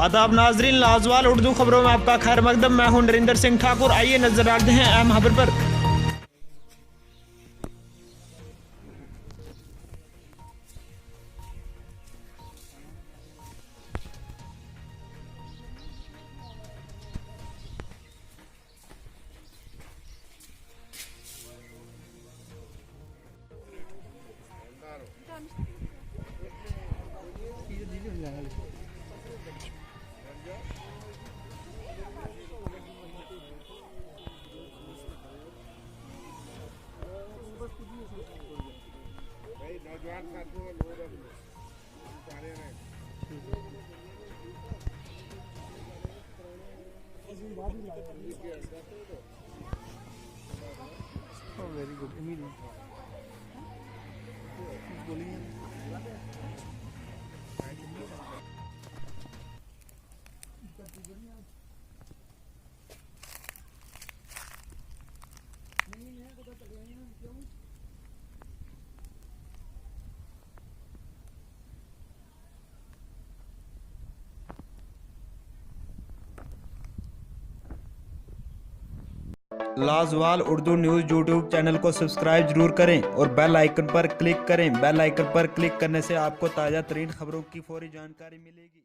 आदाब नाजरीन, लाजवाल उर्दू खबरों में आपका खैर मकदम। मैं हूं नरिंदर सिंह ठाकुर। आइए नजर डालते हैं अहम खबर पर। नौजवान साथियों वेरी गुड इमीडिएट बोलिए। लाजवाल उर्दू न्यूज़ यूट्यूब चैनल को सब्सक्राइब जरूर करें और बेल आइकन पर क्लिक करें। बेल आइकन पर क्लिक करने से आपको ताज़ा तरीन खबरों की फौरी जानकारी मिलेगी।